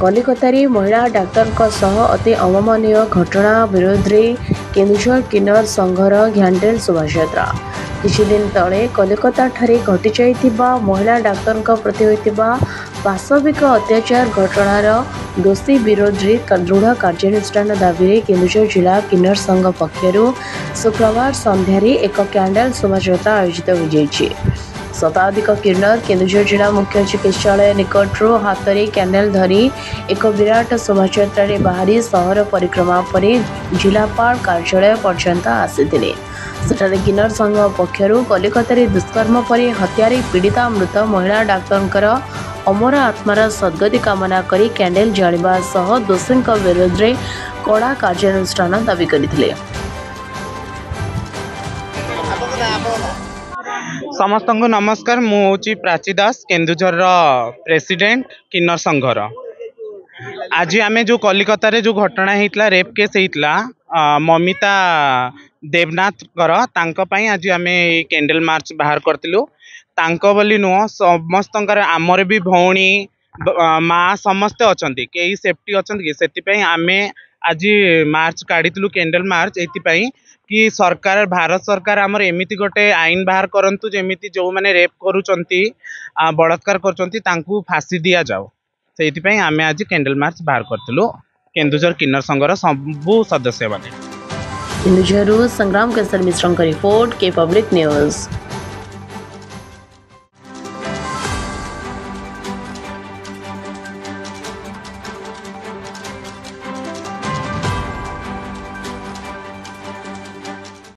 कलिकतारे महिला डाक्तर सह अति अमानवीय घटना विरोध में केन्दुझर किन्नर संघर घ्यांडेल शोभायात्रा। किछि दिन तले कलिकता ठारे घटी जाइथिबा महिला डाक्तर प्रति होइथिबा पाशविक अत्याचार घटनार दोषी विरोध में दृढ़ कार्यानुष्ठान दाबी में केन्दुझर जिला किन्नर संघ पक्षरु शुक्रवार संध्यारे एक कैंडल शोभायात्रा आयोजित हो जाइछि। शताधिक किन्नर केन्दुझर जिला मुख्य चिकित्सालय निकटरू हाथ में कैंडल धरी एक विराट शोभायात्रा बाहरी सहर परिक्रमा पर जिलापाल कार्यालय पर्यंत आसीथिले। सेठारे किन्नर संघ पक्षरु कलिकतारे दुष्कर्म पर हत्यारे पीड़िता मृत महिला डाक्तर अमर आत्मार सद्गति कामना करी कैंडल जालिबा सह दोषी विरोध में कड़ा कार्यानुष्ठान दाबी करथिले। समस्त को नमस्कार। मुझे प्राची दास केन्दुझर प्रेसिडेंट किन्नर संघर। आज आम जो कलिकता रे जो घटना होता रेप केस होता ममिता देवनाथ आज आम कैंडल मार्च बाहर करूँ। बोली नुह समस्त आमर भी भौणी माँ समस्ते अच्छा कई सेफ्टी अच्छा से आम आज मार्च काढ़ी कैंडल मार्च ये कि सरकार भारत सरकार आमर एमती गोटे आईन बाहर करंतु जेमिति जो माने रेप करुचंती बलात्कार करुचंती तांकु फांसी दिया जाओ। से आम आज कैंडल मार्च बाहर करथिलु केन्दुझर किन्नर संघर सबू सदस्य माने। केन्दुझर संग्राम केसर मिश्र रिपोर्ट के पब्लिक न्यूज।